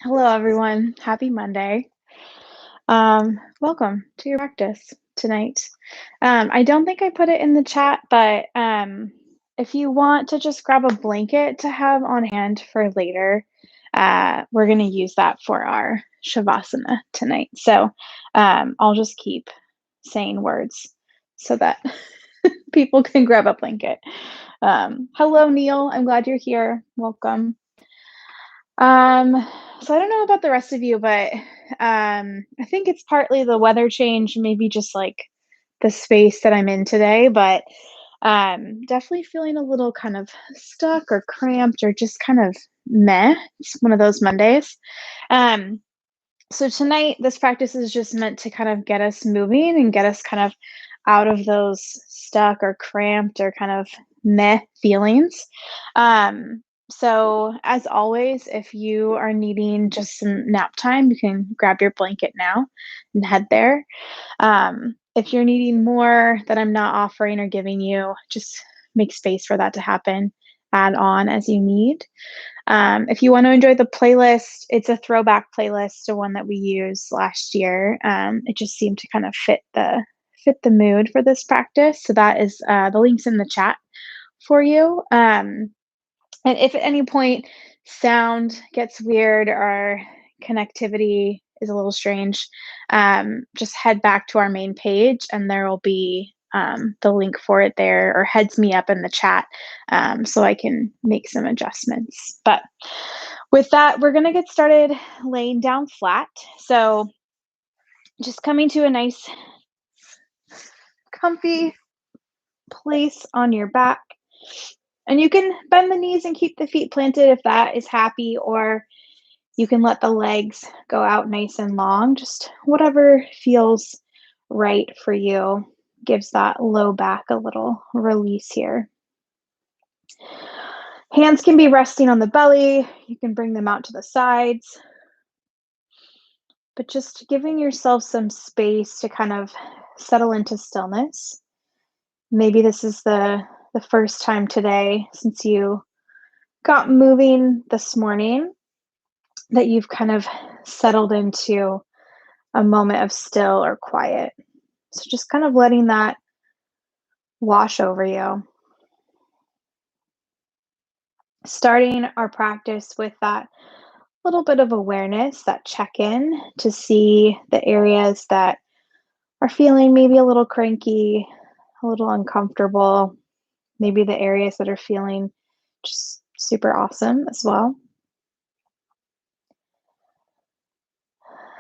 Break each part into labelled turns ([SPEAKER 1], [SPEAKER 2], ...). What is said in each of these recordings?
[SPEAKER 1] Hello, everyone. Happy Monday. Welcome to your practice tonight. I don't think I put it in the chat, but if you want to just grab a blanket to have on hand for later, we're going to use that for our shavasana tonight. So I'll just keep saying words so that people can grab a blanket. Hello, Neil. I'm glad you're here. Welcome. Um, so I don't know about the rest of you, but I think it's partly the weather change, maybe just like the space that I'm in today, but definitely feeling a little kind of stuck or cramped or just kind of meh. It's one of those Mondays. Um, so tonight, this practice is just meant to kind of get us moving and get us kind of out of those stuck or cramped or kind of meh feelings. So, as always, if you are needing just some nap time, you can grab your blanket now and head there. If you're needing more that I'm not offering or giving you, just make space for that to happen. Add on as you need. If you want to enjoy the playlist, it's a throwback playlist to one that we used last year. It just seemed to kind of fit the mood for this practice. So that is the links in the chat for you. And if at any point sound gets weird or connectivity is a little strange, just head back to our main page and there will be the link for it there, or heads me up in the chat so I can make some adjustments. But with that, we're going to get started laying down flat. So just coming to a nice, comfy place on your back. And you can bend the knees and keep the feet planted if that is happy, or you can let the legs go out nice and long, just whatever feels right for you. Gives that low back a little release here. Hands can be resting on the belly. You can bring them out to the sides. But just giving yourself some space to kind of settle into stillness. Maybe this is the first time today since you got moving this morning that you've kind of settled into a moment of still or quiet. So just kind of letting that wash over you. Starting our practice with that little bit of awareness, that check in to see the areas that are feeling maybe a little cranky, a little uncomfortable, maybe the areas that are feeling just super awesome as well.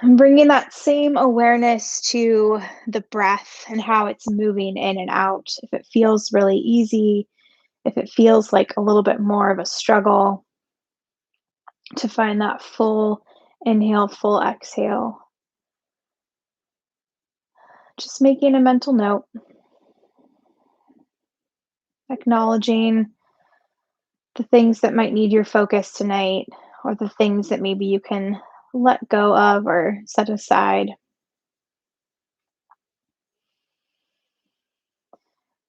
[SPEAKER 1] And bringing that same awareness to the breath and how it's moving in and out. If it feels really easy, if it feels like a little bit more of a struggle, to find that full inhale, full exhale. Just making a mental note, acknowledging the things that might need your focus tonight, or the things that maybe you can let go of or set aside.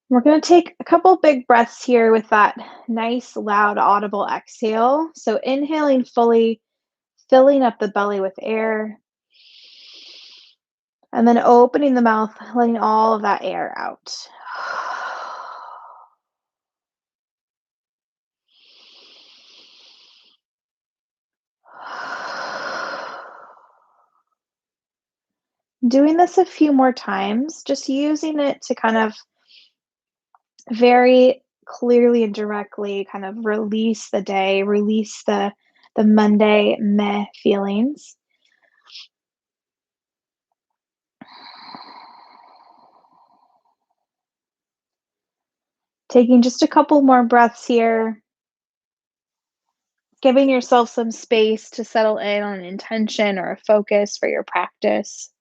[SPEAKER 1] We're going to take a couple big breaths here with that nice, loud, audible exhale. So inhaling fully, filling up the belly with air, and then opening the mouth, letting all of that air out. Doing this a few more times, just using it to kind of very clearly and directly kind of release the day, release the Monday meh feelings. Taking just a couple more breaths here, giving yourself some space to settle in on an intention or a focus for your practice.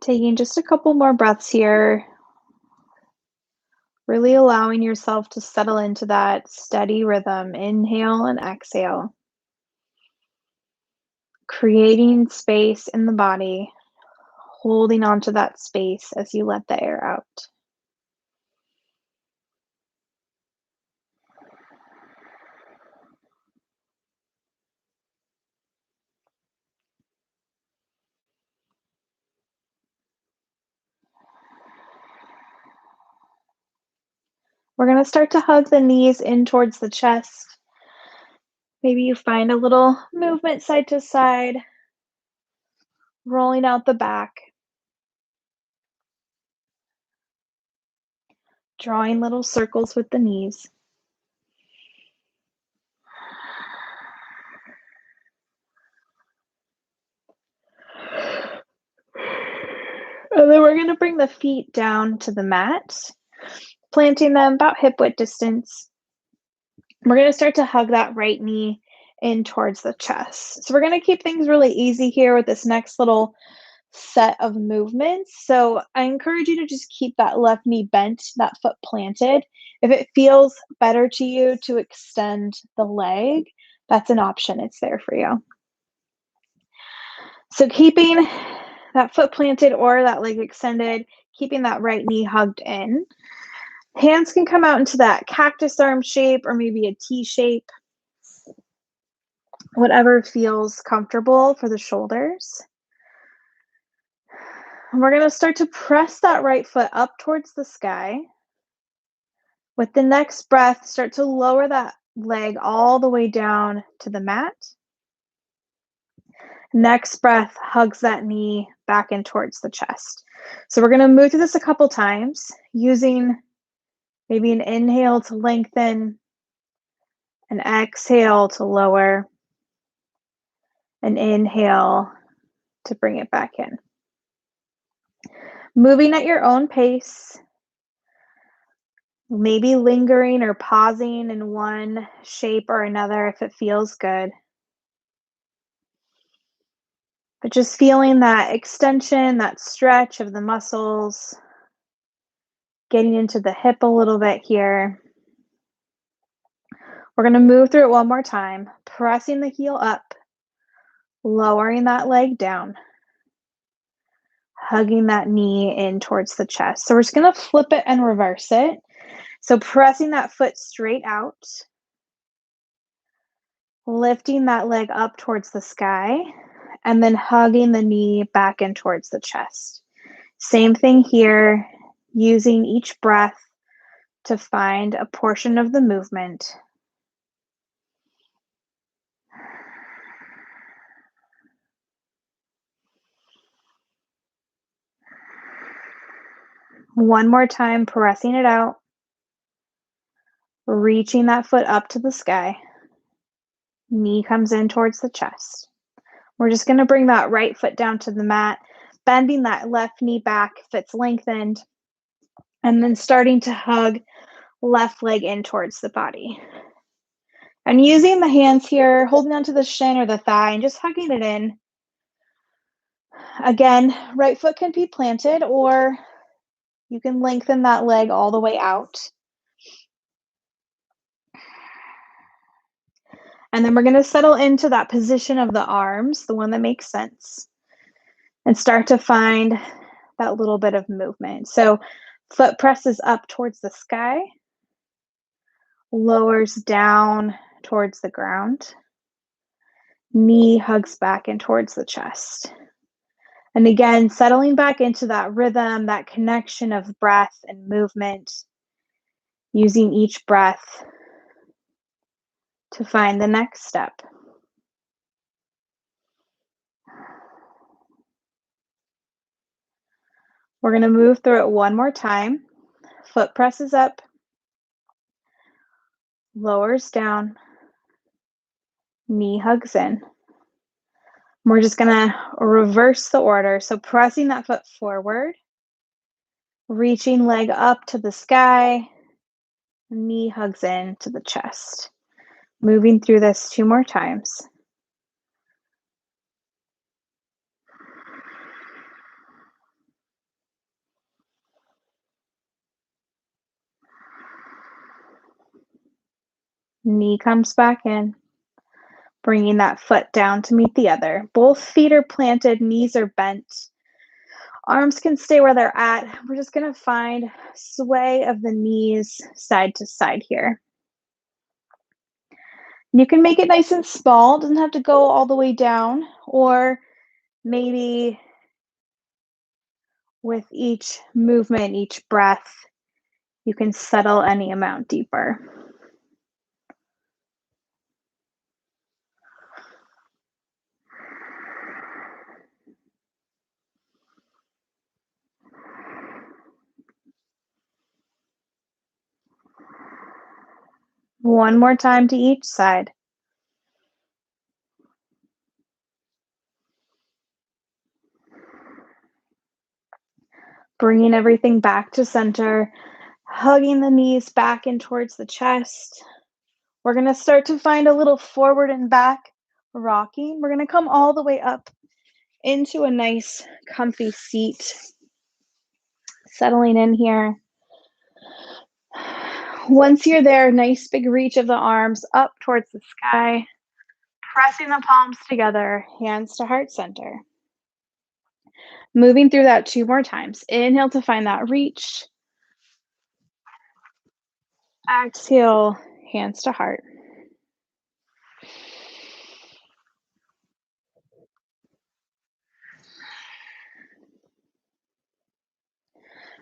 [SPEAKER 1] Taking just a couple more breaths here, really allowing yourself to settle into that steady rhythm. Inhale and exhale, creating space in the body, holding on to that space as you let the air out. We're going to start to hug the knees in towards the chest. Maybe you find a little movement side to side, rolling out the back, drawing little circles with the knees. And then we're going to bring the feet down to the mat, planting them about hip width distance. We're going to start to hug that right knee in towards the chest. So we're going to keep things really easy here with this next little set of movements. So I encourage you to just keep that left knee bent, that foot planted. If it feels better to you to extend the leg, that's an option. It's there for you. So keeping that foot planted or that leg extended, keeping that right knee hugged in. Hands can come out into that cactus arm shape or maybe a T shape, whatever feels comfortable for the shoulders. And we're going to start to press that right foot up towards the sky. With the next breath, start to lower that leg all the way down to the mat. Next breath hugs that knee back in towards the chest. So we're going to move through this a couple times using maybe an inhale to lengthen, an exhale to lower, an inhale to bring it back in. Moving at your own pace, maybe lingering or pausing in one shape or another if it feels good. But just feeling that extension, that stretch of the muscles, getting into the hip a little bit here. We're going to move through it one more time, pressing the heel up, lowering that leg down, hugging that knee in towards the chest. So we're just going to flip it and reverse it. So pressing that foot straight out, lifting that leg up towards the sky, and then hugging the knee back in towards the chest. Same thing here, using each breath to find a portion of the movement. One more time, pressing it out, reaching that foot up to the sky. Knee comes in towards the chest. We're just going to bring that right foot down to the mat, bending that left knee back if it's lengthened, and then starting to hug left leg in towards the body. And using the hands here, holding onto the shin or the thigh and just hugging it in. Again, right foot can be planted or you can lengthen that leg all the way out. And then we're going to settle into that position of the arms, the one that makes sense, and start to find that little bit of movement. So foot presses up towards the sky, lowers down towards the ground, knee hugs back in towards the chest. And again, settling back into that rhythm, that connection of breath and movement, using each breath to find the next step. We're going to move through it one more time. Foot presses up, lowers down, knee hugs in. We're just going to reverse the order. So pressing that foot forward, reaching leg up to the sky, knee hugs in to the chest. Moving through this two more times. Knee comes back in, bringing that foot down to meet the other. Both feet are planted, knees are bent. Arms can stay where they're at. We're just gonna find sway of the knees side to side here. You can make it nice and small, doesn't have to go all the way down, or maybe with each movement, each breath, you can settle any amount deeper. One more time to each side. Bringing everything back to center, hugging the knees back in towards the chest. We're going to start to find a little forward and back rocking. We're going to come all the way up into a nice comfy seat. Settling in here. Once you're there, nice big reach of the arms up towards the sky. Pressing the palms together, hands to heart center. Moving through that 2 more times. Inhale to find that reach. Exhale, hands to heart.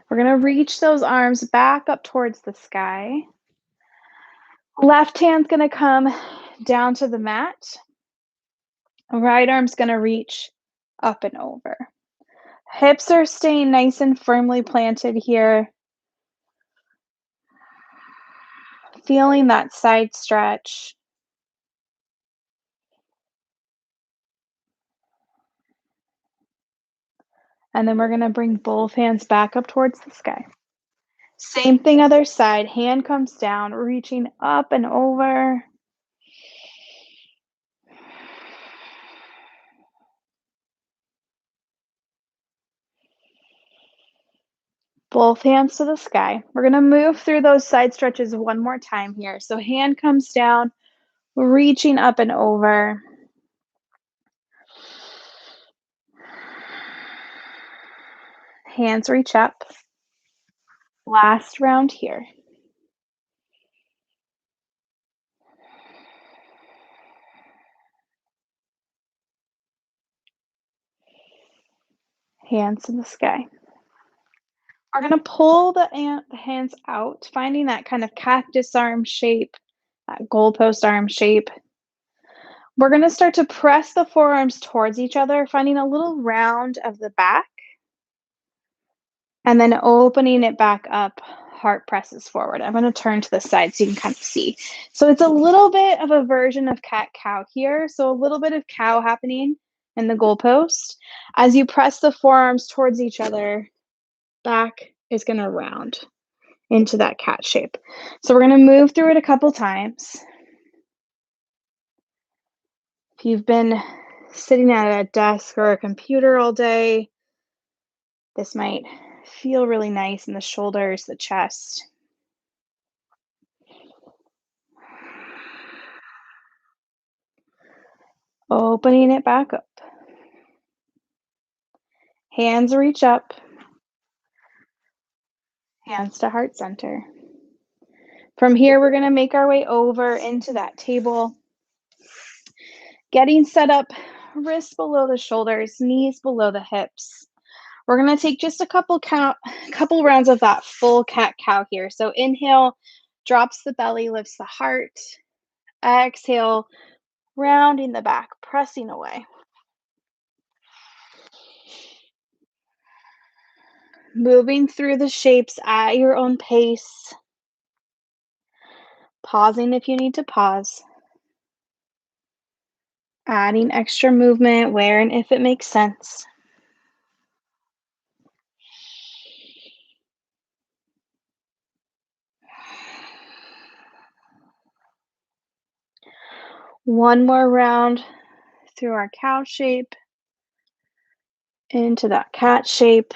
[SPEAKER 1] We're going to reach those arms back up towards the sky. Left hand's going to come down to the mat. Right arm's going to reach up and over. Hips are staying nice and firmly planted here. Feeling that side stretch. And then we're going to bring both hands back up towards the sky. Same thing, other side. Hand comes down, reaching up and over. Both hands to the sky. We're going to move through those side stretches one more time here. So hand comes down, reaching up and over. Hands reach up. Last round here. Hands to the sky. We're going to pull the hands out, finding that kind of cactus arm shape, that goalpost arm shape. We're going to start to press the forearms towards each other, finding a little round of the back, and then opening it back up. Heart presses forward. I'm going to turn to the side so you can kind of see. So it's a little bit of a version of cat-cow here. So a little bit of cow happening in the goalpost. As you press the forearms towards each other, back is going to round into that cat shape. So we're going to move through it a couple times. If you've been sitting at a desk or a computer all day, this might feel really nice in the shoulders, the chest. Opening it back up. Hands reach up. Hands to heart center. From here, we're going to make our way over into that table. Getting set up, wrists below the shoulders, knees below the hips. We're going to take just a couple rounds of that full cat-cow here. So inhale, drops the belly, lifts the heart. Exhale, rounding the back, pressing away. Moving through the shapes at your own pace. Pausing if you need to pause. Adding extra movement where and if it makes sense. One more round through our cow shape into that cat shape.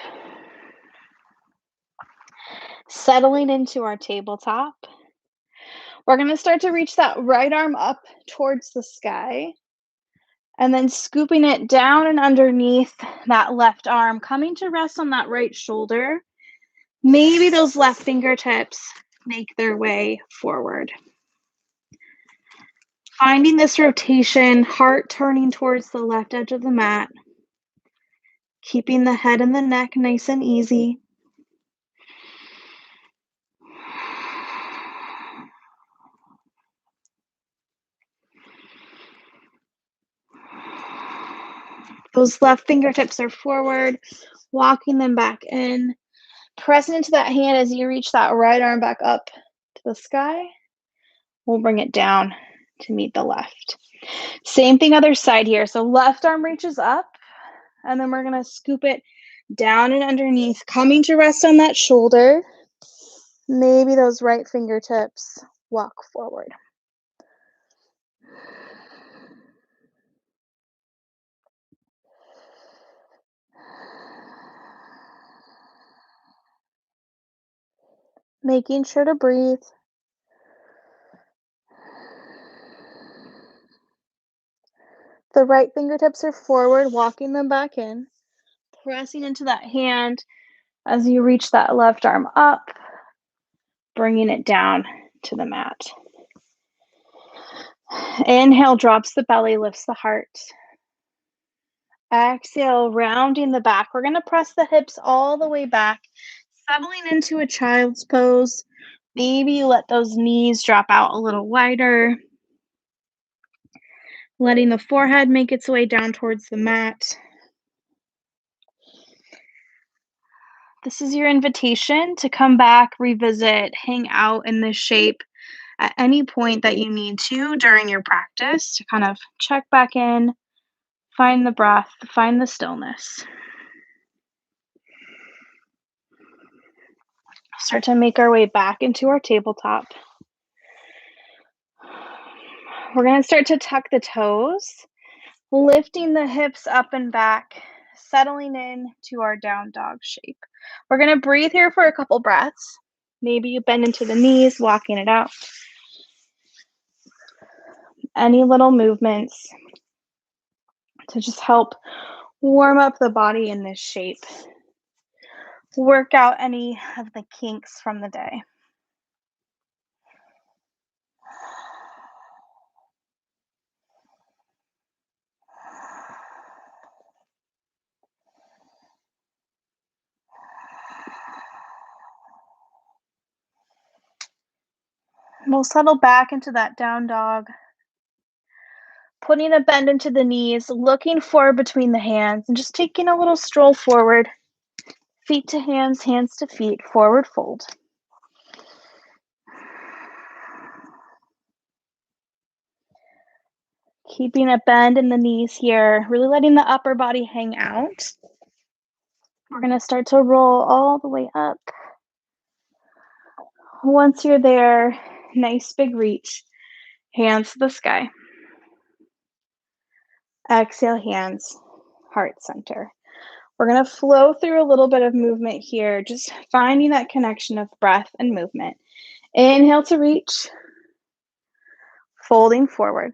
[SPEAKER 1] Settling into our tabletop. We're gonna start to reach that right arm up towards the sky, and then scooping it down and underneath that left arm, coming to rest on that right shoulder. Maybe those left fingertips make their way forward. Finding this rotation, heart turning towards the left edge of the mat, keeping the head and the neck nice and easy. Those left fingertips are forward, walking them back in, pressing into that hand as you reach that right arm back up to the sky. We'll bring it down to meet the left. Same thing other side here. So left arm reaches up, and then we're gonna scoop it down and underneath, coming to rest on that shoulder. Maybe those right fingertips walk forward. Making sure to breathe. The right fingertips are forward, walking them back in, pressing into that hand as you reach that left arm up, bringing it down to the mat. Inhale, drops the belly, lifts the heart. Exhale, rounding the back. We're going to press the hips all the way back, settling into a child's pose. Maybe you let those knees drop out a little wider, letting the forehead make its way down towards the mat. This is your invitation to come back, revisit, hang out in this shape at any point that you need to during your practice to kind of check back in, find the breath, find the stillness. Start to make our way back into our tabletop. We're going to start to tuck the toes, lifting the hips up and back, settling in to our down dog shape. We're going to breathe here for a couple breaths. Maybe you bend into the knees, walking it out. Any little movements to just help warm up the body in this shape. Work out any of the kinks from the day. We'll settle back into that down dog. Putting a bend into the knees, looking forward between the hands, and just taking a little stroll forward. Feet to hands, hands to feet, forward fold. Keeping a bend in the knees here, really letting the upper body hang out. We're going to start to roll all the way up. Once you're there, nice big reach, hands to the sky. Exhale, hands, heart center. We're going to flow through a little bit of movement here, just finding that connection of breath and movement. Inhale to reach, folding forward.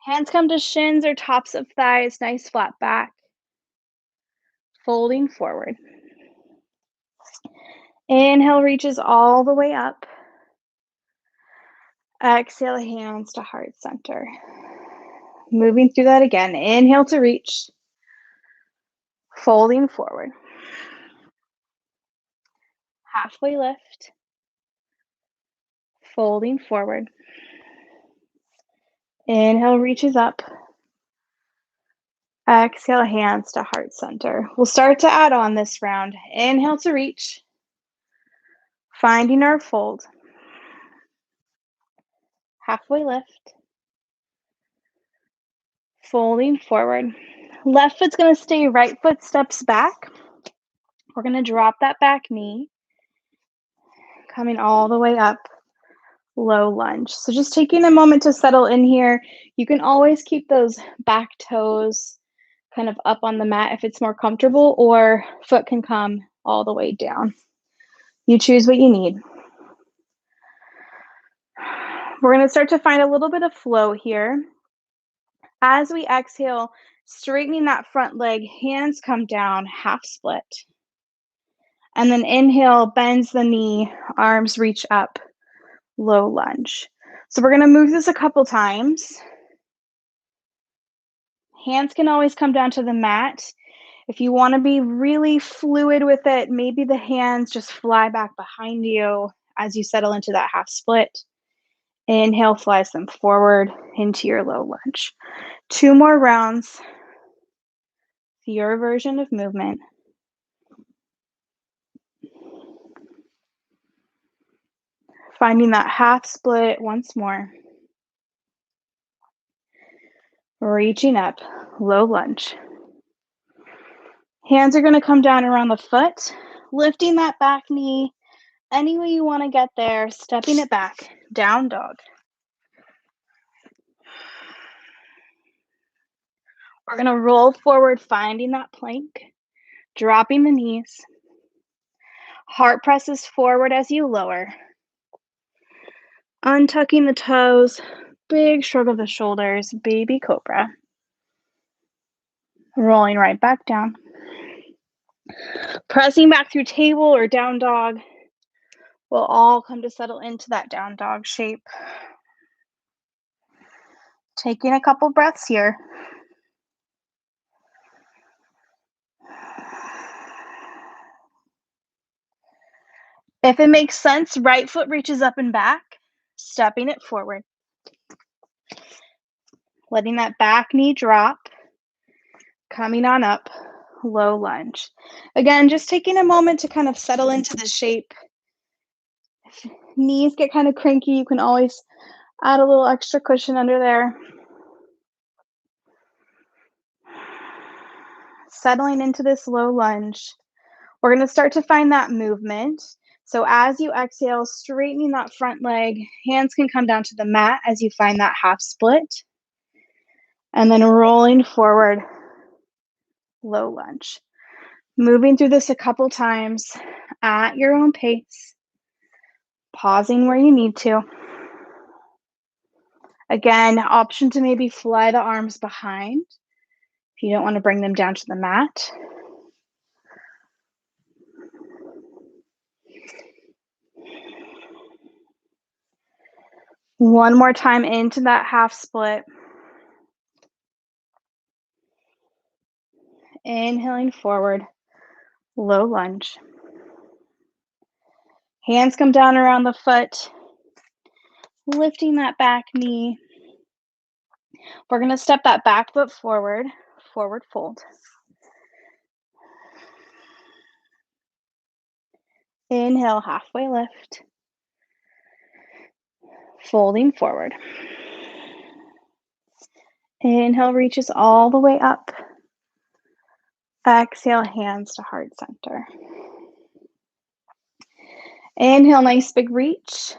[SPEAKER 1] Hands come to shins or tops of thighs, nice flat back. Folding forward. Inhale reaches all the way up. Exhale, hands to heart center. Moving through that again. Inhale to reach. Folding forward. Halfway lift. Folding forward. Inhale reaches up. Exhale, hands to heart center. We'll start to add on this round. Inhale to reach. Finding our fold. Halfway lift. Folding forward. Left foot's going to stay, right foot steps back. We're going to drop that back knee. Coming all the way up. Low lunge. So just taking a moment to settle in here. You can always keep those back toes kind of up on the mat if it's more comfortable, or foot can come all the way down. You choose what you need. We're going to start to find a little bit of flow here. As we exhale, straightening that front leg, hands come down, half split. And then inhale, bends the knee, arms reach up, low lunge. So we're going to move this a couple times. Hands can always come down to the mat. If you want to be really fluid with it, maybe the hands just fly back behind you as you settle into that half split. Inhale, flies them forward into your low lunge. 2 more rounds. Your version of movement. Finding that half split once more. Reaching up, low lunge. Hands are going to come down around the foot, lifting that back knee any way you want to get there, stepping it back, down dog. We're going to roll forward, finding that plank, dropping the knees. Heart presses forward as you lower. Untucking the toes, big shrug of the shoulders, baby cobra. Rolling right back down. Pressing back through table or down dog. We'll all come to settle into that down dog shape. Taking a couple breaths here. If it makes sense, right foot reaches up and back, stepping it forward. Letting that back knee drop, coming on up, low lunge. Again, just taking a moment to kind of settle into the shape. If knees get kind of cranky, you can always add a little extra cushion under there. Settling into this low lunge. We're going to start to find that movement. So as you exhale, straightening that front leg, hands can come down to the mat as you find that half split. And then rolling forward, low lunge. Moving through this a couple times at your own pace. Pausing where you need to. Again, option to maybe fly the arms behind if you don't want to bring them down to the mat. One more time into that half split. Inhaling forward, low lunge. Hands come down around the foot, lifting that back knee. We're going to step that back foot forward, forward fold. Inhale, halfway lift. Folding forward. Inhale, reaches all the way up. Exhale, hands to heart center. Inhale, nice big reach.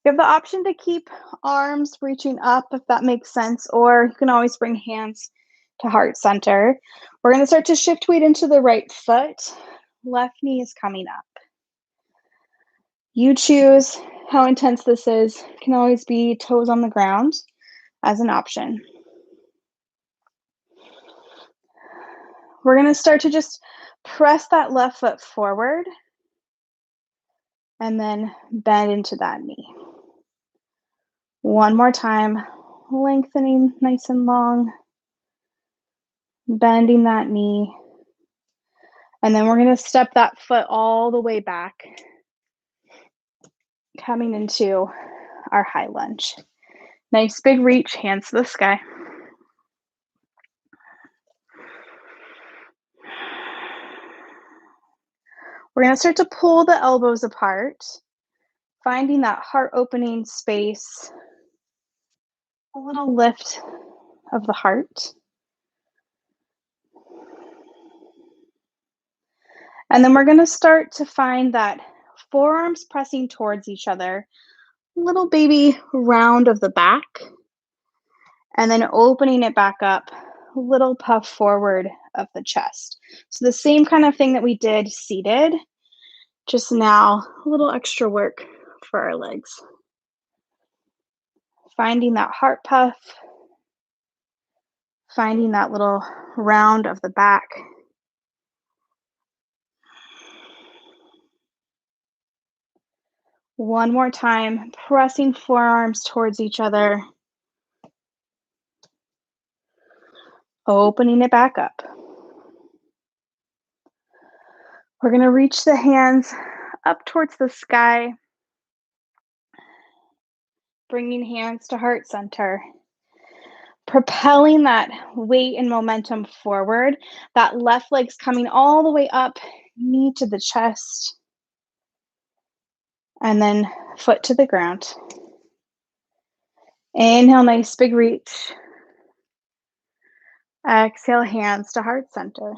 [SPEAKER 1] You have the option to keep arms reaching up if that makes sense, or you can always bring hands to heart center. We're going to start to shift weight into the right foot. Left knee is coming up. You choose how intense this is. It can always be toes on the ground as an option. We're going to start to just press that left foot forward and then bend into that knee. One more time, lengthening nice and long, bending that knee. And then we're going to step that foot all the way back, coming into our high lunge. Nice big reach, hands to the sky. We're going to start to pull the elbows apart, finding that heart opening space, a little lift of the heart. And then we're going to start to find that forearms pressing towards each other, little baby round of the back, and then opening it back up, little puff forward of the chest. So the same kind of thing that we did seated, just now a little extra work for our legs. Finding that heart puff, finding that little round of the back. One more time, pressing forearms towards each other, opening it back up. We're going to reach the hands up towards the sky, bringing hands to heart center, propelling that weight and momentum forward. That left leg's coming all the way up, knee to the chest, and then foot to the ground. Inhale, nice big reach. Exhale, hands to heart center.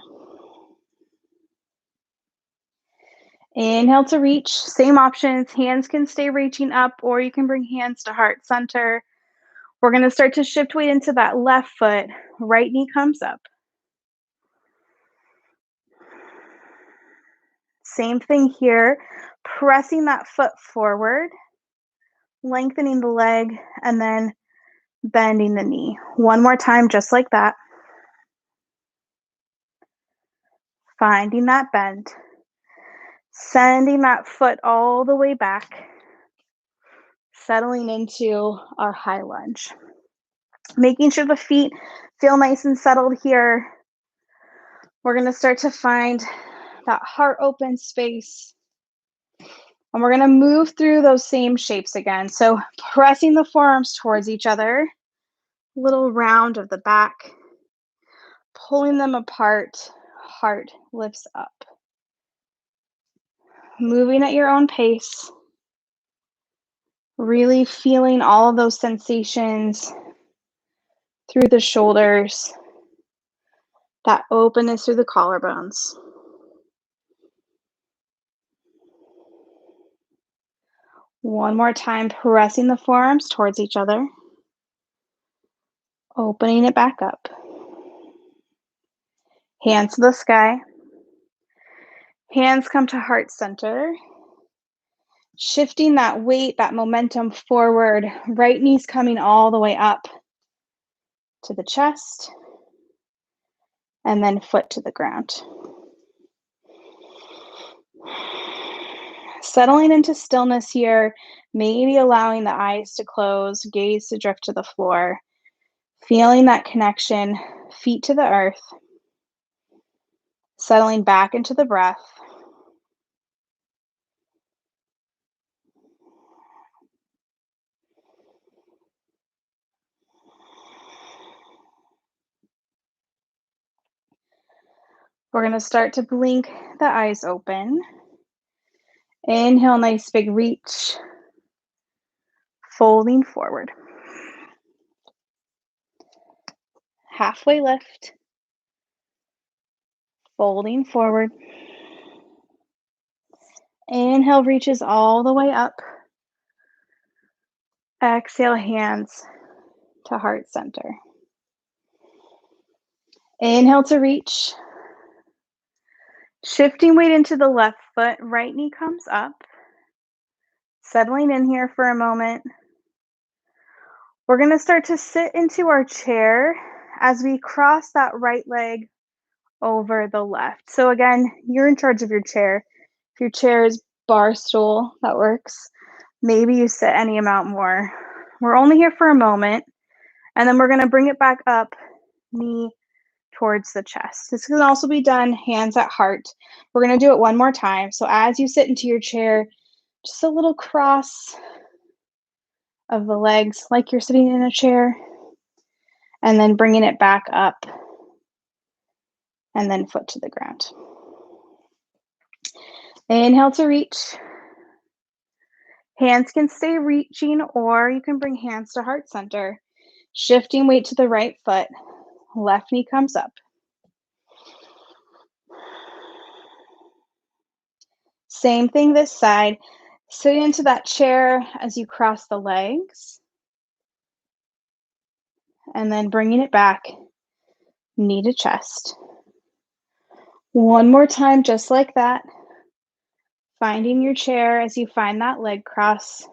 [SPEAKER 1] Inhale to reach, same options. Hands can stay reaching up, or you can bring hands to heart center. We're going to start to shift weight into that left foot. Right knee comes up. Same thing here, pressing that foot forward, lengthening the leg, and then bending the knee. One more time, just like that. Finding that bend. Sending that foot all the way back. Settling into our high lunge. Making sure the feet feel nice and settled here. We're going to start to find that heart open space. And we're going to move through those same shapes again. So pressing the forearms towards each other, little round of the back, pulling them apart, heart lifts up. Moving at your own pace, really feeling all of those sensations through the shoulders, that openness through the collarbones. One more time, pressing the forearms towards each other, opening it back up. Hands to the sky. Hands come to heart center. Shifting that weight, that momentum forward. Right knee's coming all the way up to the chest. And then foot to the ground. Settling into stillness here, maybe allowing the eyes to close, gaze to drift to the floor. Feeling that connection, feet to the earth. Settling back into the breath. We're going to start to blink the eyes open. Inhale, nice big reach. Folding forward. Halfway lift. Folding forward. Inhale, reaches all the way up. Exhale, hands to heart center. Inhale to reach. Shifting weight into the left foot, right knee comes up. Settling in here for a moment. We're going to start to sit into our chair as we cross that right leg over the left. So again, you're in charge of your chair. If your chair is bar stool, that works. Maybe you sit any amount more. We're only here for a moment, and then we're going to bring it back up, knee towards the chest. This can also be done hands at heart. We're going to do it one more time. So as you sit into your chair, just a little cross of the legs like you're sitting in a chair, and then bringing it back up, and then foot to the ground. Inhale to reach. Hands can stay reaching, or you can bring hands to heart center. Shifting weight to the right foot. Left knee comes up. Same thing this side. Sit into that chair as you cross the legs. And then bringing it back, knee to chest. One more time, just like that. Finding your chair as you find that leg cross.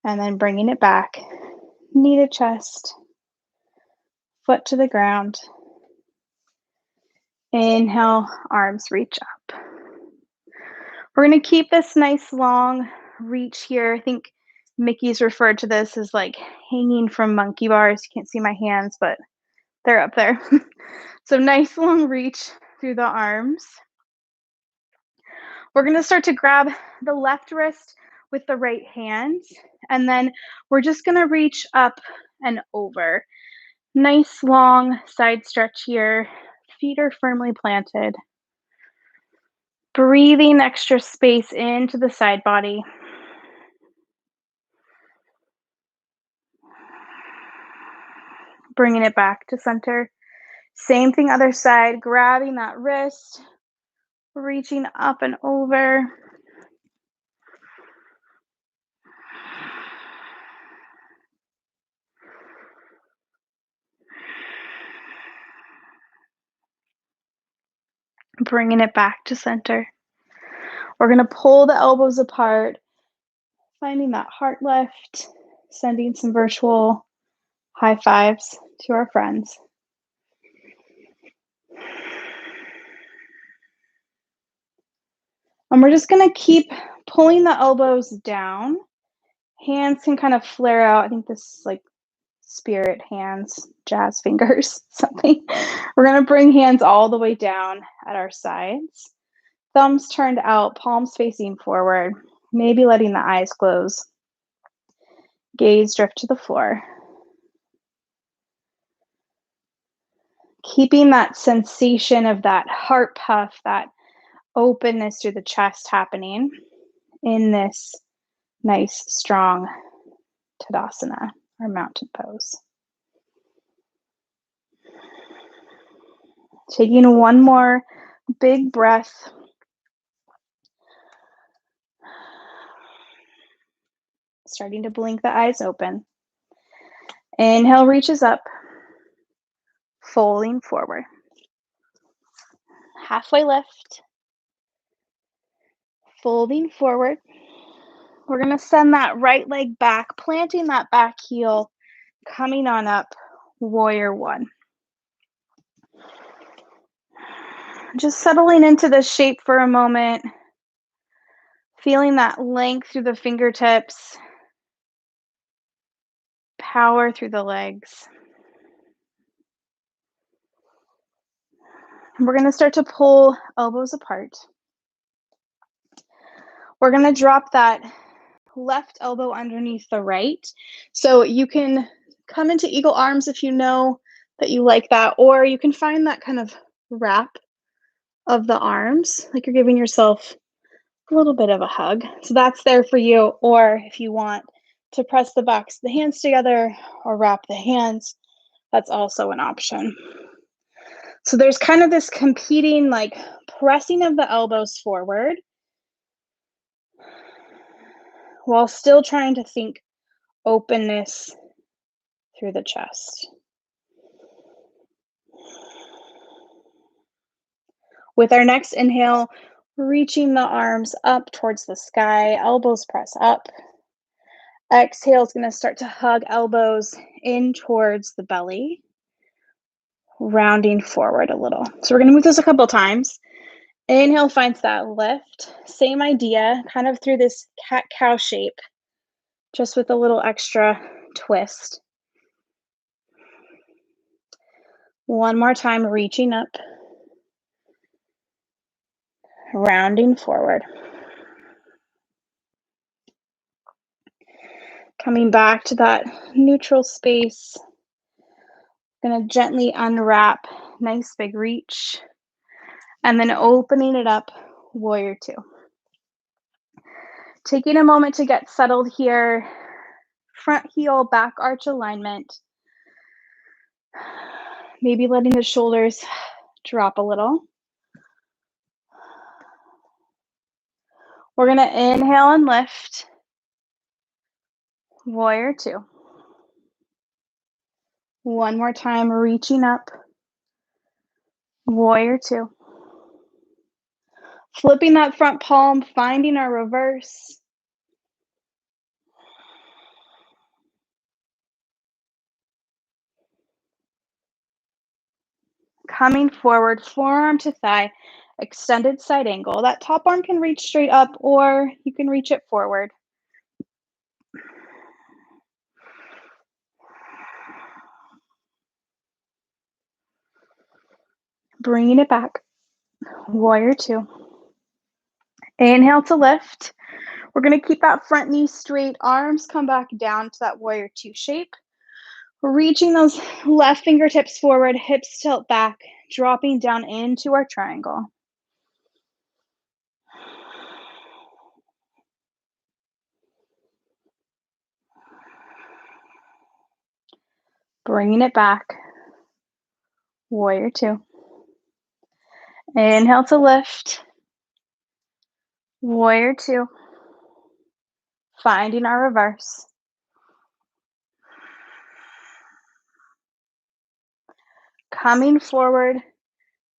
[SPEAKER 1] And then bringing it back, knee to chest, foot to the ground. Inhale, arms reach up. We're going to keep this nice long reach here. I think Mickey's referred to this as like hanging from monkey bars. You can't see my hands, but they're up there. So nice long reach through the arms. We're going to start to grab the left wrist with the right hand, and then we're just going to reach up and over. Nice long side stretch here. Feet are firmly planted. Breathing extra space into the side body. Bringing it back to center. Same thing, other side, grabbing that wrist, reaching up and over. Bringing it back to center. We're going to pull the elbows apart, finding that heart lift, sending some virtual high fives to our friends. And we're just going to keep pulling the elbows down. Hands can kind of flare out. I think this is like spirit hands, jazz fingers, something. We're going to bring hands all the way down at our sides. Thumbs turned out, palms facing forward, maybe letting the eyes close. Gaze drift to the floor. Keeping that sensation of that heart puff, that openness through the chest happening in this nice, strong Tadasana, or mountain pose. Taking one more big breath. Starting to blink the eyes open. Inhale reaches up, folding forward. Halfway lift, folding forward. We're going to send that right leg back, planting that back heel, coming on up, warrior one. Just settling into this shape for a moment, feeling that length through the fingertips, power through the legs. We're going to start to pull elbows apart. We're going to drop that left elbow underneath the right. So you can come into eagle arms if you know that you like that, or you can find that kind of wrap of the arms, like you're giving yourself a little bit of a hug. So that's there for you. Or if you want to press the backs of the hands together or wrap the hands, that's also an option. So there's kind of this competing, like pressing of the elbows forward while still trying to think openness through the chest. With our next inhale, reaching the arms up towards the sky, elbows press up. Exhale is going to start to hug elbows in towards the belly, rounding forward a little. So we're going to move this a couple times. Inhale finds that lift. Same idea, kind of through this cat-cow shape, just with a little extra twist. One more time, reaching up, rounding forward. Coming back to that neutral space. Gonna gently unwrap, nice big reach. And then opening it up, warrior two. Taking a moment to get settled here. Front heel, back arch alignment. Maybe letting the shoulders drop a little. We're gonna inhale and lift. Warrior two. One more time, reaching up. Warrior two. Flipping that front palm, finding our reverse. Coming forward, forearm to thigh, extended side angle. That top arm can reach straight up or you can reach it forward. Bringing it back. Warrior two. Inhale to lift. We're going to keep that front knee straight. Arms come back down to that warrior two shape. Reaching those left fingertips forward, hips tilt back, dropping down into our triangle. Bringing it back. Warrior two. Inhale to lift. Warrior two. Finding our reverse. Coming forward,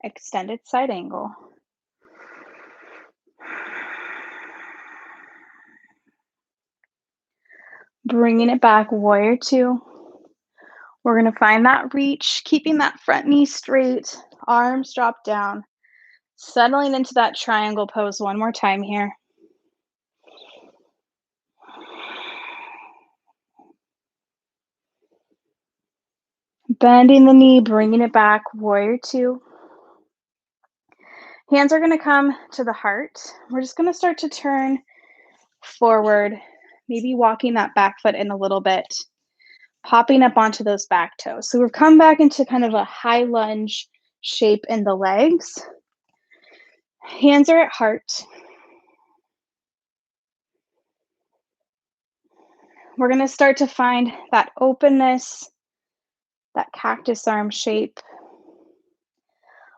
[SPEAKER 1] extended side angle. Bringing it back, warrior two. We're going to find that reach, keeping that front knee straight, arms drop down, settling into that triangle pose one more time here. Bending the knee, bringing it back, warrior two. Hands are going to come to the heart. We're just going to start to turn forward, maybe walking that back foot in a little bit, popping up onto those back toes. So we've come back into kind of a high lunge shape in the legs. Hands are at heart. We're going to start to find that openness, that cactus arm shape.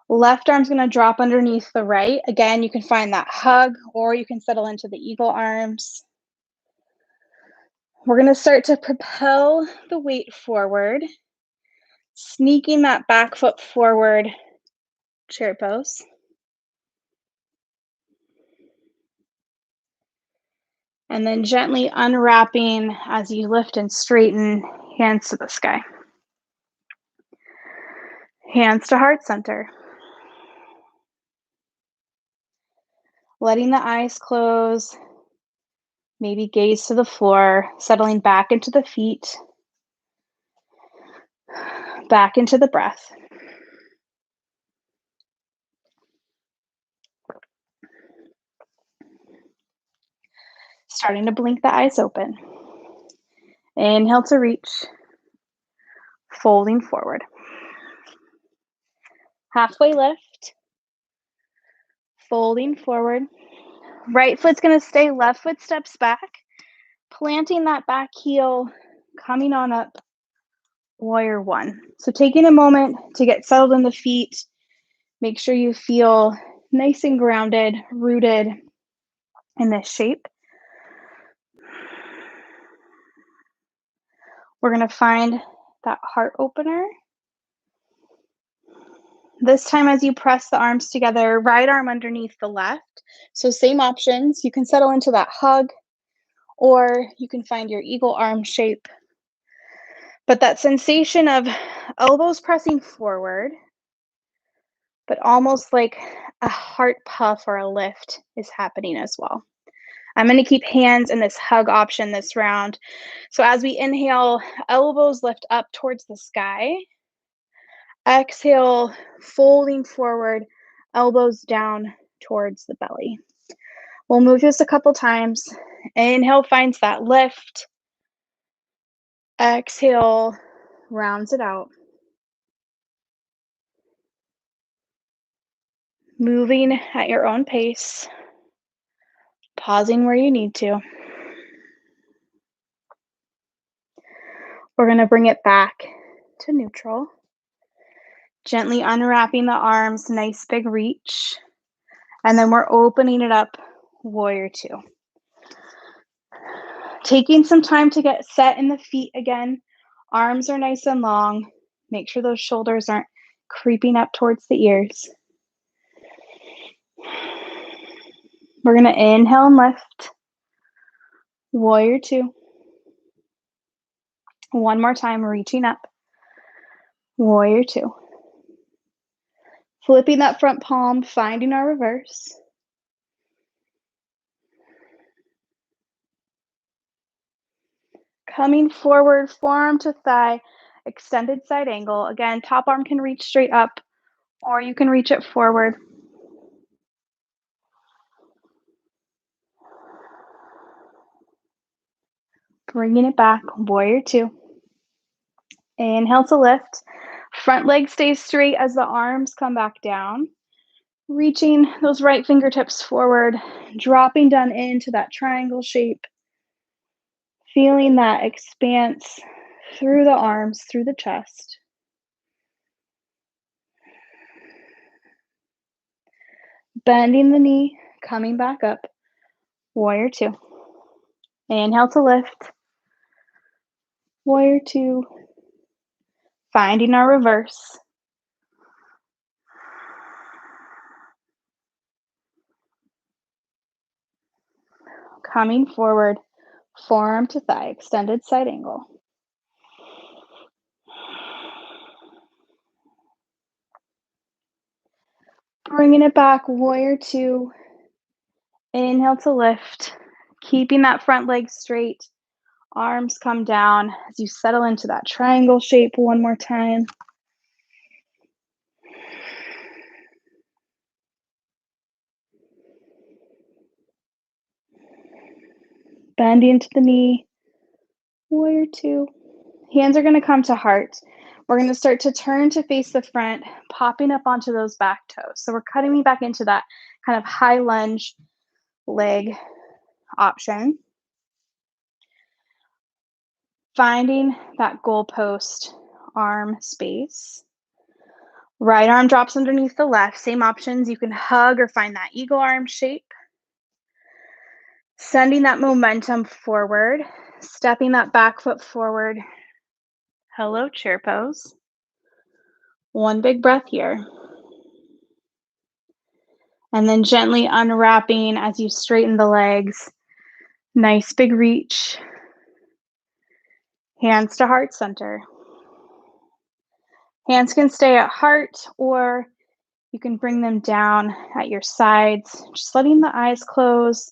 [SPEAKER 1] Left arm's going to drop underneath the right. Again, you can find that hug or you can settle into the eagle arms. We're going to start to propel the weight forward, sneaking that back foot forward, chair pose. And then gently unwrapping as you lift and straighten, hands to the sky. Hands to heart center. Letting the eyes close, maybe gaze to the floor, settling back into the feet, back into the breath. Starting to blink the eyes open. Inhale to reach, folding forward. Halfway lift, folding forward. Right foot's going to stay, left foot steps back, planting that back heel, coming on up, warrior one. So taking a moment to get settled in the feet, make sure you feel nice and grounded, rooted in this shape. We're going to find that heart opener. This time as you press the arms together, right arm underneath the left. So same options. You can settle into that hug or you can find your eagle arm shape. But that sensation of elbows pressing forward, but almost like a heart puff or a lift is happening as well. I'm going to keep hands in this hug option this round. So as we inhale, elbows lift up towards the sky. Exhale, folding forward, elbows down towards the belly. We'll move this a couple times. Inhale finds that lift. Exhale, rounds it out. Moving at your own pace. Pausing where you need to. We're going to bring it back to neutral. Gently unwrapping the arms, nice big reach. And then we're opening it up, warrior two. Taking some time to get set in the feet again. Arms are nice and long. Make sure those shoulders aren't creeping up towards the ears. We're going to inhale and lift. Warrior two. One more time, reaching up. Warrior two.
[SPEAKER 2] Flipping that front palm, finding our reverse. Coming forward, forearm to thigh, extended side angle. Again, top arm can reach straight up, or you can reach it forward. Bringing it back, warrior two. Inhale to lift. Front leg stays straight as the arms come back down. Reaching those right fingertips forward, dropping down into that triangle shape. Feeling that expanse through the arms, through the chest. Bending the knee, coming back up. Warrior two. Inhale to lift. Warrior two. Finding our reverse. Coming forward, forearm to thigh, extended side angle. Bringing it back, warrior two. Inhale to lift. Keeping that front leg straight. Arms come down as you settle into that triangle shape one more time. Bend into the knee. Warrior two. Hands are going to come to heart. We're going to start to turn to face the front, popping up onto those back toes. So we're cutting me back into that kind of high lunge leg option. Finding that goalpost arm space. Right arm drops underneath the left. Same options. You can hug or find that eagle arm shape. Sending that momentum forward, stepping that back foot forward. Hello, chair pose. One big breath here. And then gently unwrapping as you straighten the legs. Nice big reach. Hands to heart center. Hands can stay at heart, or you can bring them down at your sides, just letting the eyes close,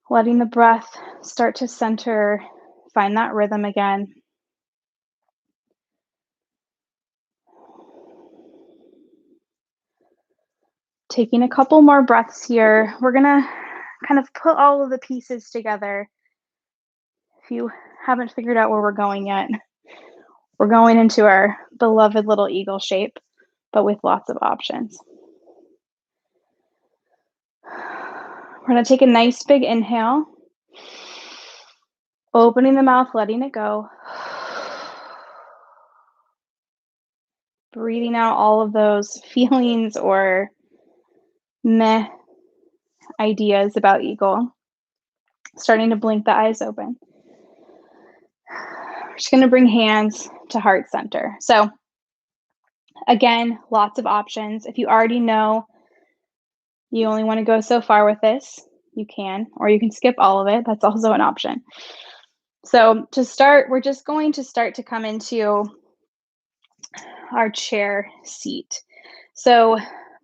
[SPEAKER 2] letting the breath start to center, find that rhythm again. Taking a couple more breaths here. We're gonna kind of put all of the pieces together. If you haven't figured out where we're going yet, we're going into our beloved little eagle shape, but with lots of options. We're gonna take a nice big inhale, opening the mouth, letting it go. Breathing out all of those feelings or meh ideas about eagle. Starting to blink the eyes open. We're just going to bring hands to heart center. So again, lots of options. If you already know you only want to go so far with this, you can, or you can skip all of it. That's also an option. So to start, we're just going to start to come into our chair seat. So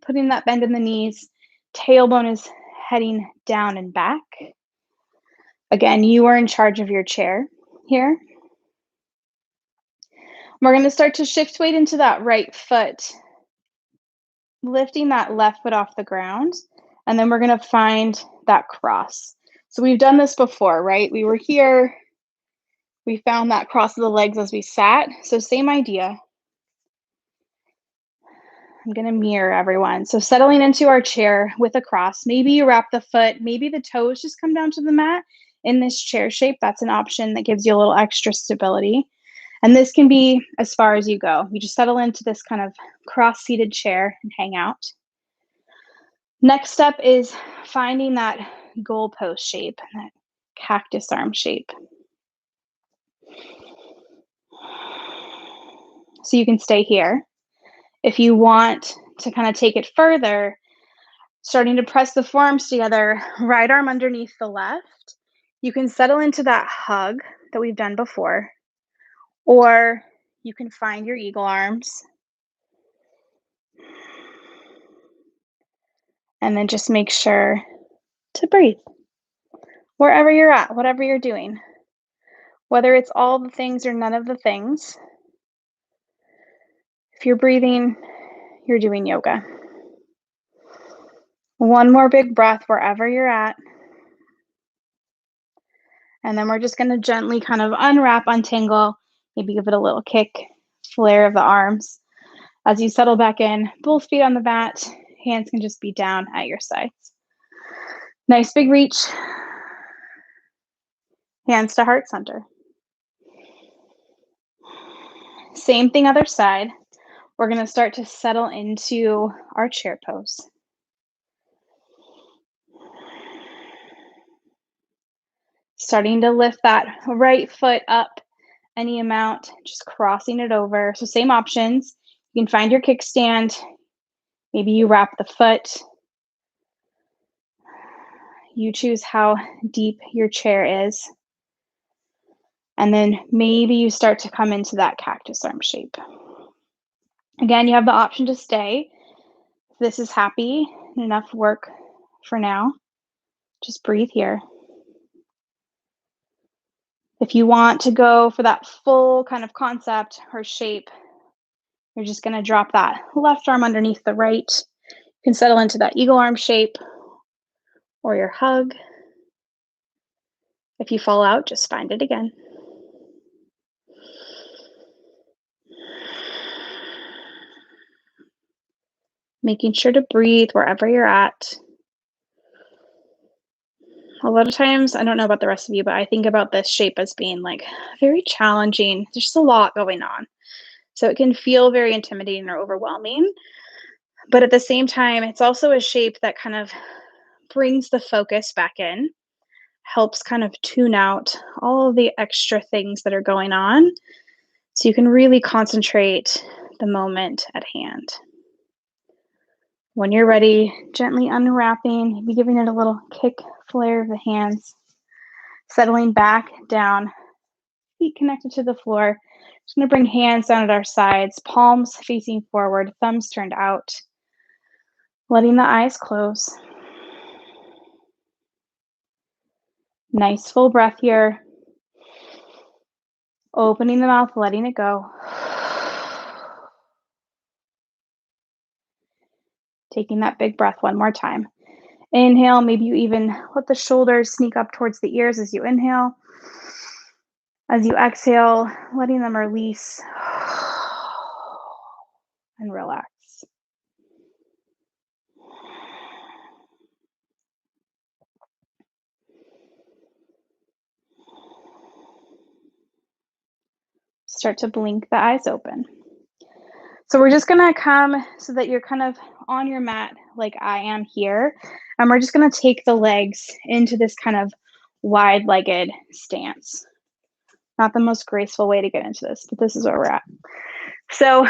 [SPEAKER 2] putting that bend in the knees, tailbone is heading down and back. Again, you are in charge of your chair here. We're going to start to shift weight into that right foot, lifting that left foot off the ground, and then we're going to find that cross. So we've done this before, right? We were here, we found that cross of the legs as we sat. So same idea. I'm going to mirror everyone. So settling into our chair with a cross. Maybe you wrap the foot, maybe the toes just come down to the mat in this chair shape. That's an option that gives you a little extra stability. And this can be as far as you go. You just settle into this kind of cross-seated chair and hang out. Next step is finding that goalpost shape, that cactus arm shape. So you can stay here. If you want to kind of take it further, starting to press the forearms together, right arm underneath the left, you can settle into that hug that we've done before, or you can find your eagle arms. And then just make sure to breathe wherever you're at, whatever you're doing. Whether it's all the things or none of the things, if you're breathing, you're doing yoga. One more big breath wherever you're at. And then we're just going to gently kind of unwrap, untangle, maybe give it a little kick, flare of the arms. As you settle back in, both feet on the mat, hands can just be down at your sides. Nice big reach. Hands to heart center. Same thing other side. We're going to start to settle into our chair pose. Starting to lift that right foot up any amount, just crossing it over. So same options. You can find your kickstand. Maybe you wrap the foot. You choose how deep your chair is. And then maybe you start to come into that cactus arm shape. Again, you have the option to stay. If this is happy, enough work for now, just breathe here. If you want to go for that full kind of concept or shape, you're just going to drop that left arm underneath the right. You can settle into that eagle arm shape or your hug. If you fall out, just find it again. Making sure to breathe wherever you're at. A lot of times, I don't know about the rest of you, but I think about this shape as being like very challenging. There's just a lot going on. So it can feel very intimidating or overwhelming. But at the same time, it's also a shape that kind of brings the focus back in, helps kind of tune out all of the extra things that are going on. So you can really concentrate the moment at hand. When you're ready, gently unwrapping, maybe giving it a little kick, flare of the hands, settling back down, feet connected to the floor. Just going to bring hands down at our sides, palms facing forward, thumbs turned out, letting the eyes close. Nice full breath here. Opening the mouth, letting it go. Taking that big breath one more time. Inhale, maybe you even let the shoulders sneak up towards the ears as you inhale. As you exhale, letting them release and relax. Start to blink the eyes open. So we're just gonna come so that you're kind of on your mat like I am here. And we're just gonna take the legs into this kind of wide-legged stance. Not the most graceful way to get into this, but this is where we're at. So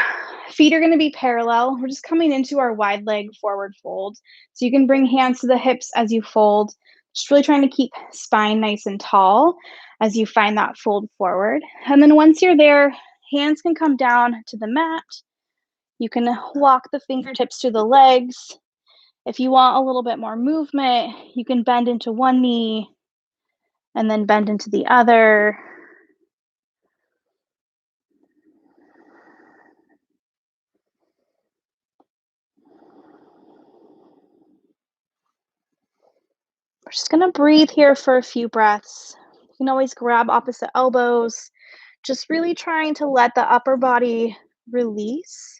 [SPEAKER 2] feet are gonna be parallel. We're just coming into our wide leg forward fold. So you can bring hands to the hips as you fold. Just really trying to keep spine nice and tall as you find that fold forward. And then once you're there, hands can come down to the mat. You can walk the fingertips to the legs. If you want a little bit more movement, you can bend into one knee and then bend into the other. We're just gonna breathe here for a few breaths. You can always grab opposite elbows. Just really trying to let the upper body release.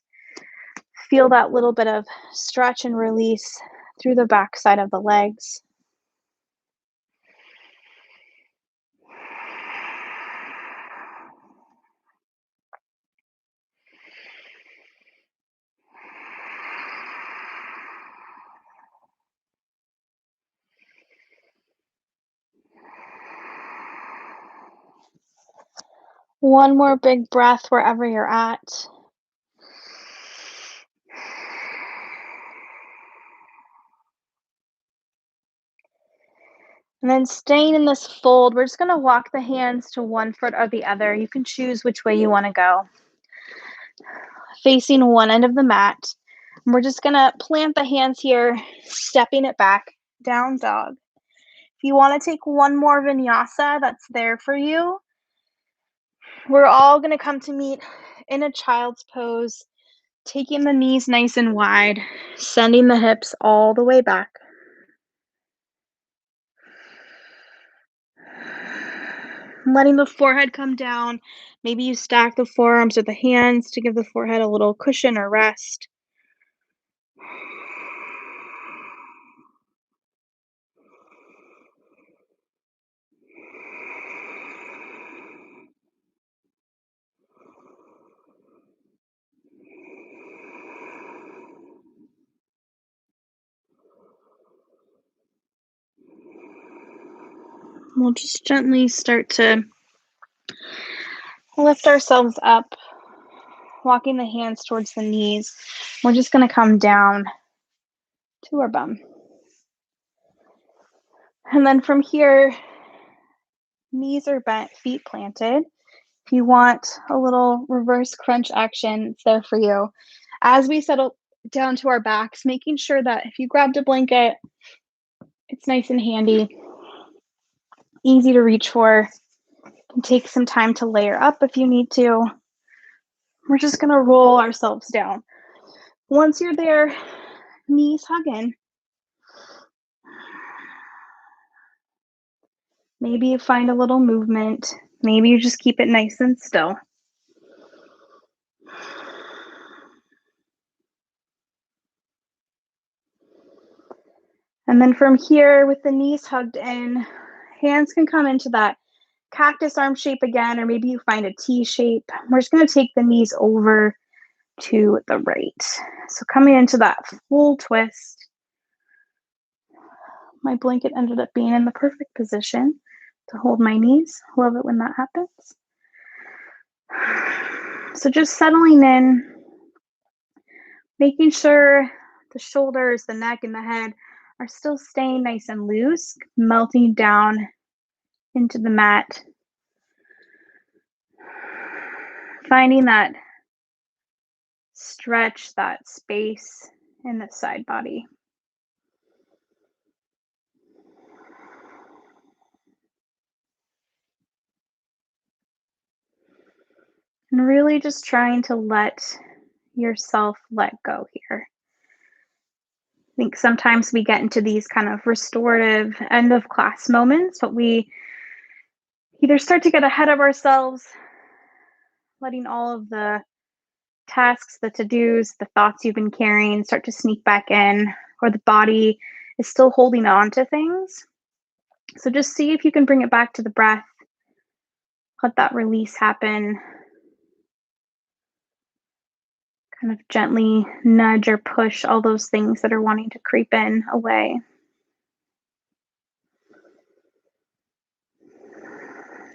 [SPEAKER 2] Feel that little bit of stretch and release through the back side of the legs. One more big breath wherever you're at. And then staying in this fold, we're just going to walk the hands to one foot or the other. You can choose which way you want to go. Facing one end of the mat. We're just gonna plant the hands here, stepping it back, down dog. If you wanna take one more vinyasa that's there for you, we're all gonna come to meet in a child's pose, taking the knees nice and wide, sending the hips all the way back. Letting the forehead come down. Maybe you stack the forearms or the hands to give the forehead a little cushion or rest. We'll just gently start to lift ourselves up, walking the hands towards the knees. We're just going to come down to our bum. And then from here, knees are bent, feet planted. If you want a little reverse crunch action, it's there for you. As we settle down to our backs, making sure that if you grabbed a blanket, it's nice and handy, easy to reach for. You can take some time to layer up if you need to. We're just going to roll ourselves down. Once you're there, knees hug in. Maybe you find a little movement. Maybe you just keep it nice and still. And then from here, with the knees hugged in, hands can come into that cactus arm shape again, or maybe you find a T shape. We're just going to take the knees over to the right. So coming into that full twist. My blanket ended up being in the perfect position to hold my knees. Love it when that happens. So just settling in, making sure the shoulders, the neck, and the head are still staying nice and loose, melting down into the mat. Finding that stretch, that space in the side body. And really just trying to let yourself let go here. I think sometimes we get into these kind of restorative end of class moments, but we either start to get ahead of ourselves, letting all of the tasks, the to-dos, the thoughts you've been carrying start to sneak back in, or the body is still holding on to things. So just see if you can bring it back to the breath. Let that release happen. Kind of gently nudge or push all those things that are wanting to creep in away.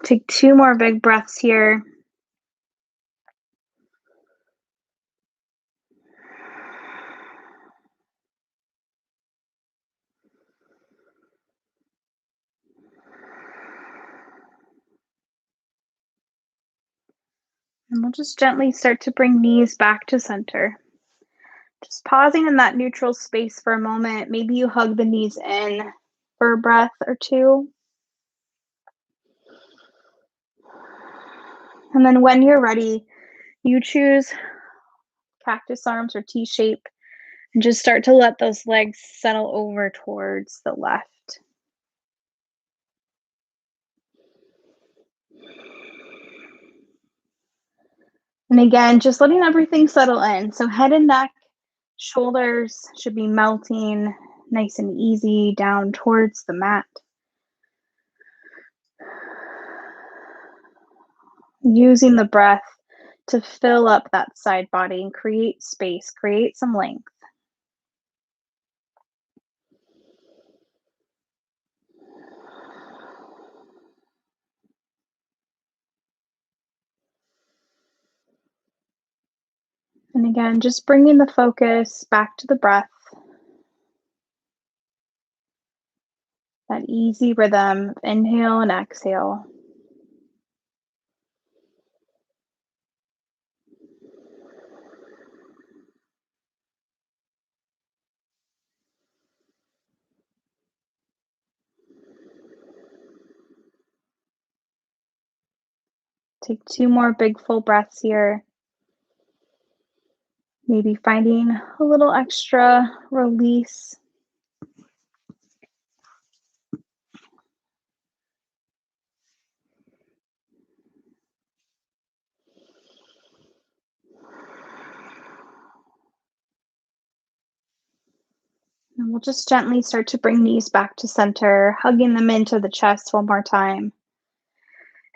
[SPEAKER 2] Take 2 more big breaths here. And we'll just gently start to bring knees back to center. Just pausing in that neutral space for a moment. Maybe you hug the knees in for a breath or two. And then when you're ready, you choose cactus arms or T shape and just start to let those legs settle over towards the left. And again, just letting everything settle in. So head and neck, shoulders should be melting nice and easy down towards the mat. Using the breath to fill up that side body and create space, create some length. And again, just bringing the focus back to the breath. That easy rhythm of inhale and exhale. Take two more big full breaths here. Maybe finding a little extra release. And we'll just gently start to bring knees back to center, hugging them into the chest one more time.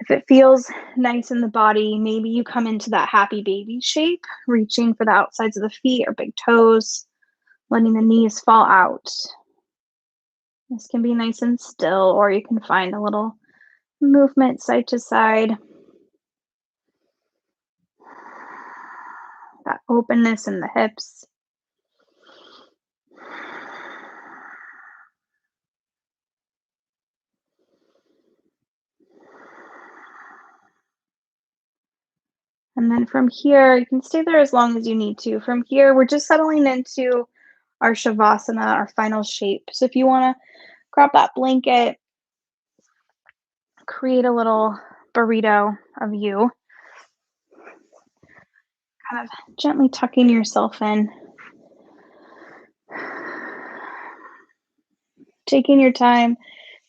[SPEAKER 2] If it feels nice in the body, maybe you come into that happy baby shape, reaching for the outsides of the feet or big toes, letting the knees fall out. This can be nice and still, or you can find a little movement side to side. That openness in the hips. And then from here, you can stay there as long as you need to. From here, we're just settling into our shavasana, our final shape. So if you want to grab that blanket, create a little burrito of you, kind of gently tucking yourself in, taking your time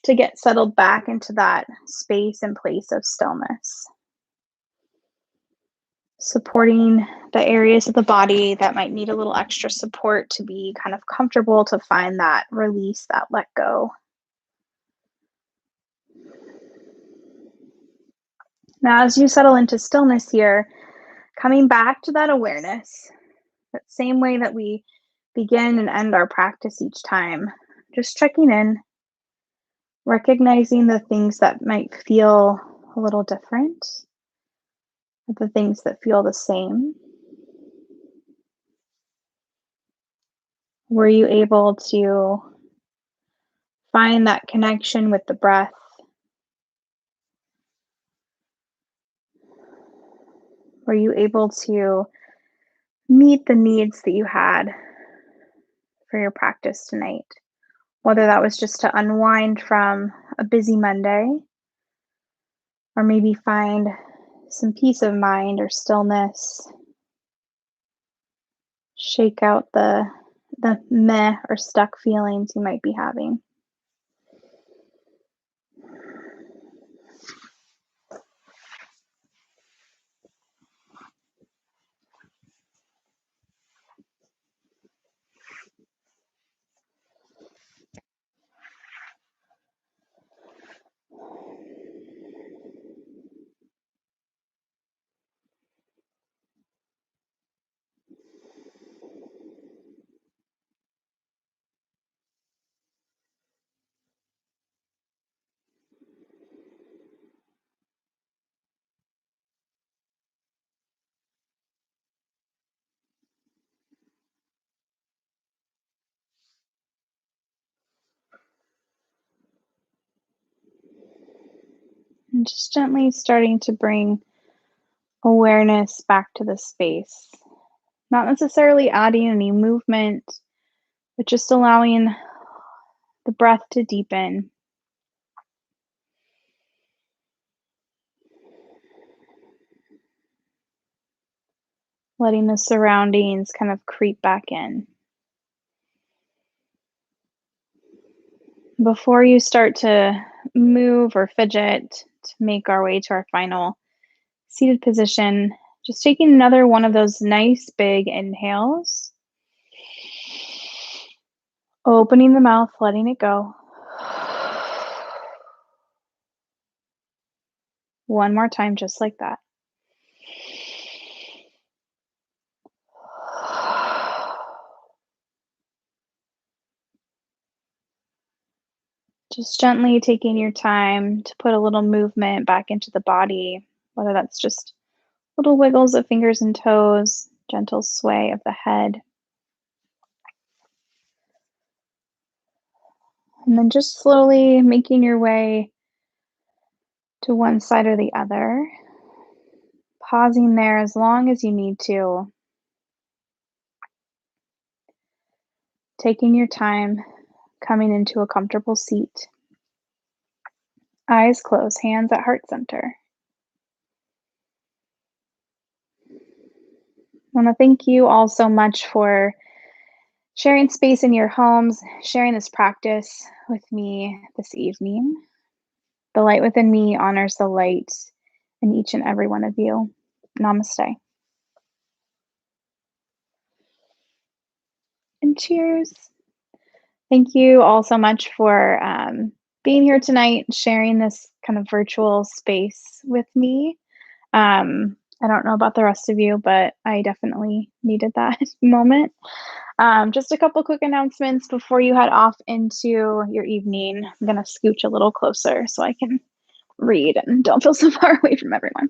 [SPEAKER 2] to get settled back into that space and place of stillness. Supporting the areas of the body that might need a little extra support to be kind of comfortable, to find that release, that let go. Now, as you settle into stillness here, coming back to that awareness, that same way that we begin and end our practice each time, just checking in, recognizing the things that might feel a little different, the things that feel the same. Were you able to find that connection with the breath? Were you able to meet the needs that you had for your practice tonight? Whether that was just to unwind from a busy Monday, or maybe find some peace of mind or stillness, shake out the meh or stuck feelings you might be having. And just gently starting to bring awareness back to the space. Not necessarily adding any movement, but just allowing the breath to deepen. Letting the surroundings kind of creep back in. Before you start to move or fidget to make our way to our final seated position, just taking another one of those nice big inhales. Opening the mouth, letting it go. One more time, just like that. Just gently taking your time to put a little movement back into the body, whether that's just little wiggles of fingers and toes, gentle sway of the head. And then just slowly making your way to one side or the other, pausing there as long as you need to, taking your time, coming into a comfortable seat. Eyes closed, hands at heart center.
[SPEAKER 1] I want to thank you all so much for sharing space in your homes, sharing this practice with me this evening. The light within me honors the light in each and every one of you. Namaste. And cheers. Thank you all so much for being here tonight, sharing this kind of virtual space with me. I don't know about the rest of you, but I definitely needed that moment. Just a couple quick announcements before you head off into your evening. I'm going to scooch a little closer so I can read and don't feel so far away from everyone.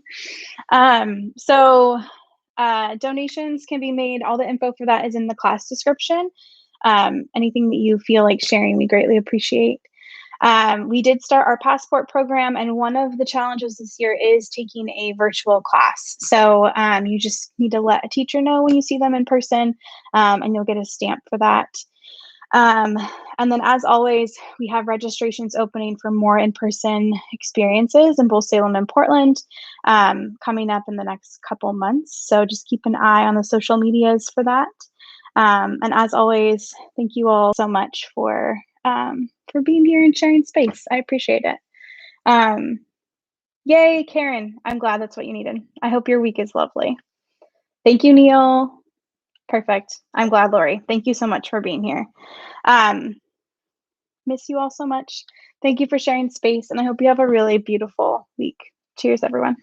[SPEAKER 1] Donations can be made. All the info for that is in the class description. Anything that you feel like sharing, we greatly appreciate. We did start our passport program, and one of the challenges this year is taking a virtual class. So you just need to let a teacher know when you see them in person, and you'll get a stamp for that. And then, as always, we have registrations opening for more in-person experiences in both Salem and Portland coming up in the next couple months. So just keep an eye on the social medias for that. And as always, thank you all so much for being here and sharing space. I appreciate it. Yay, Karen. I'm glad that's what you needed. I hope your week is lovely. Thank you, Neil. Perfect. I'm glad, Lori. Thank you so much for being here. Miss you all so much. Thank you for sharing space, and I hope you have a really beautiful week. Cheers, everyone.